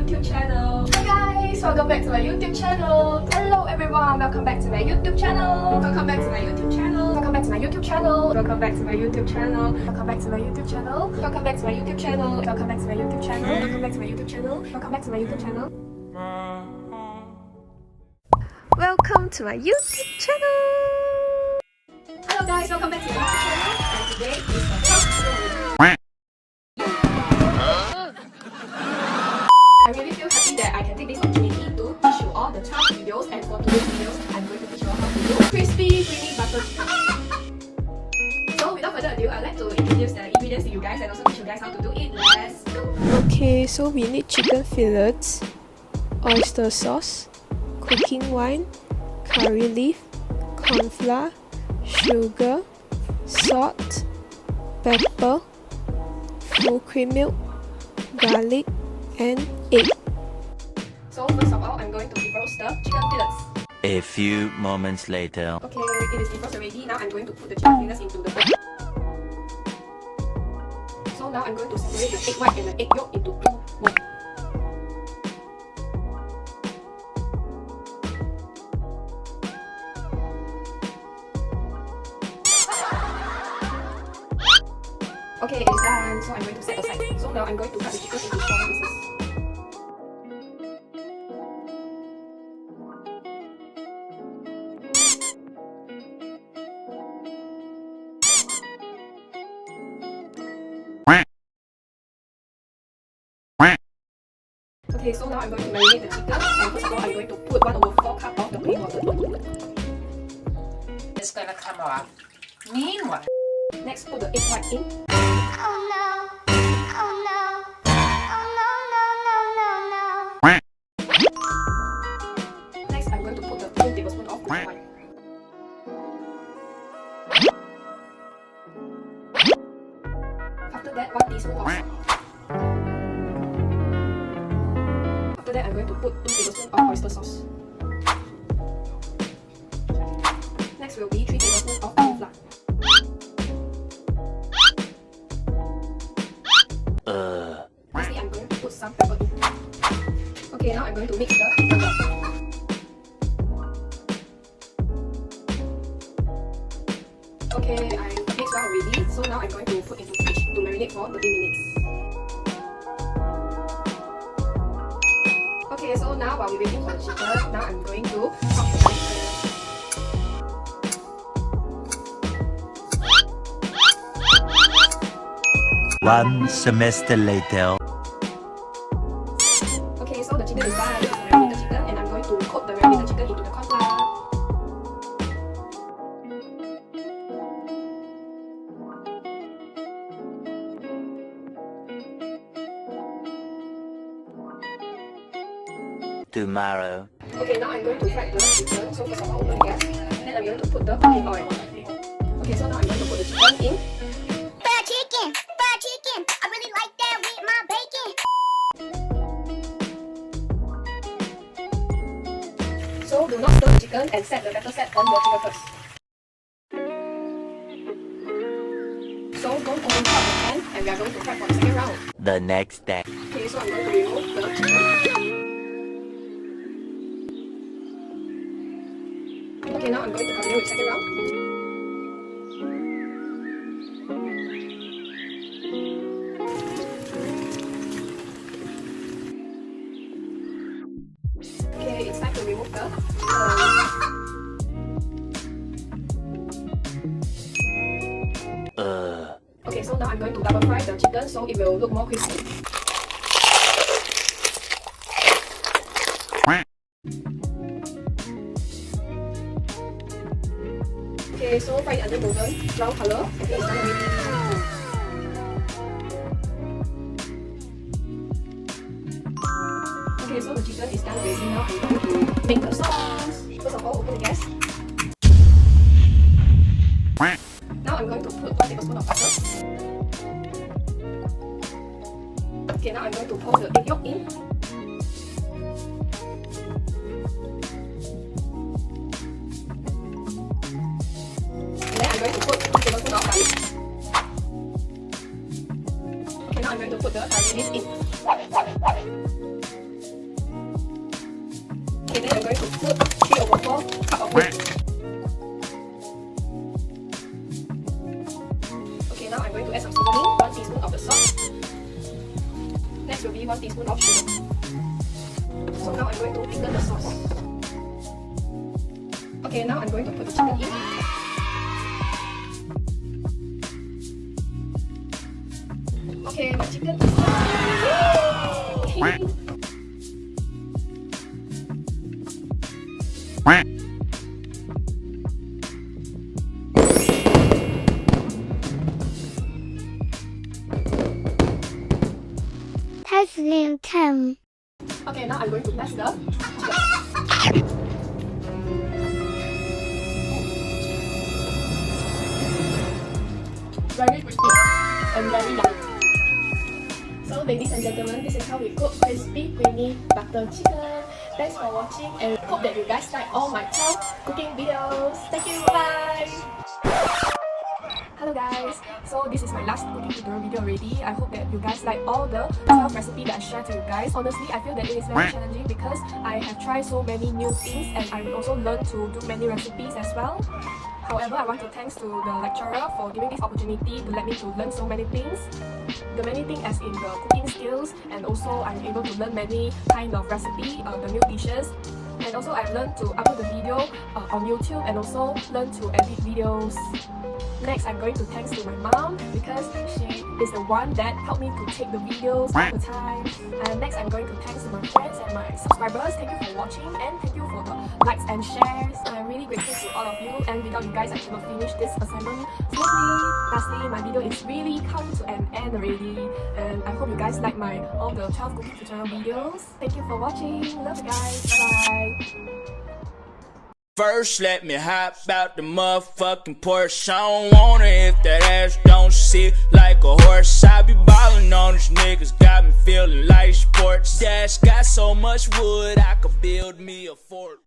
YouTube channel. Hi guys, welcome back to my YouTube channel. Hello everyone, welcome back to my YouTube channel. Welcome back to my YouTube channel. Welcome back to my YouTube channel. Welcome back to my YouTube channel. Welcome back to my YouTube channel. Welcome back to my YouTube channel. Welcome back to my YouTube channel. Welcome back to my YouTube channel. Welcome back to my YouTube channel. Welcome to my YouTube channel. Hello guys, welcome back to my YouTube channel. And today is the first video. I really feel happy that I can take this opportunity to teach you all the 12 videos, and for today's videos, I'm going to teach you all how to do crispy, creamy butter chicken. So without further ado, I'd like to introduce the ingredients to you guys and also teach you guys how to do it. Let's go! Okay, so we need chicken fillets, oyster sauce, cooking wine, curry leaf, corn flour, sugar, salt, pepper, full cream milk, garlic, and egg. So first of all, I'm going to defrost the chicken fillets. A few moments later. Okay, it is defrosted already. Now I'm going to put the chicken fillets into the bowl. So now I'm going to separate the egg white and the egg yolk into two bowls. Okay, it's done. So I'm going to set aside. So now I'm going to cut the chicken into small pieces. Okay, so now I'm going to marinate the chicken, and first of all I'm going to put 1/4 cup of the plain water. It's gonna come off. Meanwhile, Next, put the egg white in. Oh no, oh no, oh no, no, no, no, no. Next, I'm going to put the 2 tablespoons of cooking wine. After that, 1 teaspoon of salt. After that, I'm going to put 2 tablespoons of oyster sauce. Next will be 3 tablespoons of corn flour. Lastly, I'm going to put some pepper in. Okay, now I'm going to mix the chicken well. Okay, I mixed well already. So now I'm going to put into the fridge to marinate for 30 minutes. Okay, so now while we're waiting for the chicken, now I'm going to chop the garlic first. One semester later. Okay, so the chicken is done. This is the marinated chicken, and I'm going to coat the marinated chicken into the corn flour. Tomorrow. Okay, now I'm going to fry the chicken. So first of all, open the gas. Then I'm going to put the cooking oil. Okay, so now I'm going to put the chicken in. Fried chicken, fried chicken. I really like that with my bacon. So do not stir the chicken and set the batter set on the chicken first. So don't overcook the pan, and we are going to fry for the second round. The next day. Okay, so I'm going to remove the chicken. Okay, now I'm going to continue with second round. Okay, it's time to remove the Okay, so now I'm going to double fry the chicken so it will look more crispy. Okay, so fry it until golden brown color. Okay, it's done already. Okay, so the chicken is done already. Now I'm going to make the sauce. First of all, open the gas. Now I'm going to put 1 tablespoon of butter. Okay, now I'm going to pour the egg yolk in. And then I'm going to put 2 tablespoons of garlic. Okay, now I'm going to put the curry leaf in. Okay, then I'm going to put 3/4 cup of milk. Okay, now I'm going to add some seasoning, 1 teaspoon of the salt. Next will be 1 teaspoon of sugar. So now I'm going to thicken the sauce. Okay, now I'm going to put the chicken in. Okay, my chicken. Testing time. Okay, now I'm going to test the chicken. Very crispy and very yummy. So ladies and gentlemen, this is how we cook crispy, creamy butter chicken. Thanks for watching and hope that you guys like all my 12 cooking videos. Thank you, bye! Hello guys, so this is my last cooking tutorial video already. I hope that you guys like all the 12 recipes that I shared to you guys. Honestly, I feel that it is very challenging because I have tried so many new things and I also learned to do many recipes as well. However, I want to thanks to the lecturer for giving this opportunity to let me to learn so many things. The many things as in the cooking skills, and also I'm able to learn many kind of recipe, the new dishes. And also I've learned to upload the video on YouTube and also learn to edit videos. Next, I'm going to thanks to my mom because she is the one that helped me to take the videos all the time. And next, I'm going to thanks to my friends and my subscribers. Thank you for watching and thank you for the likes and shares. I'm really grateful to all of you, and without you guys, I cannot finish this assignment smoothly. Lastly, my video is really come to an end already, and I hope you guys like my all the 12 cooking tutorial videos. Thank you for watching. Love you guys. Bye. First, let me hop out the motherfucking Porsche. I don't want it if that ass don't sit like a horse. I be ballin' on these niggas, got me feeling like sports. Dash got so much wood, I could build me a fort.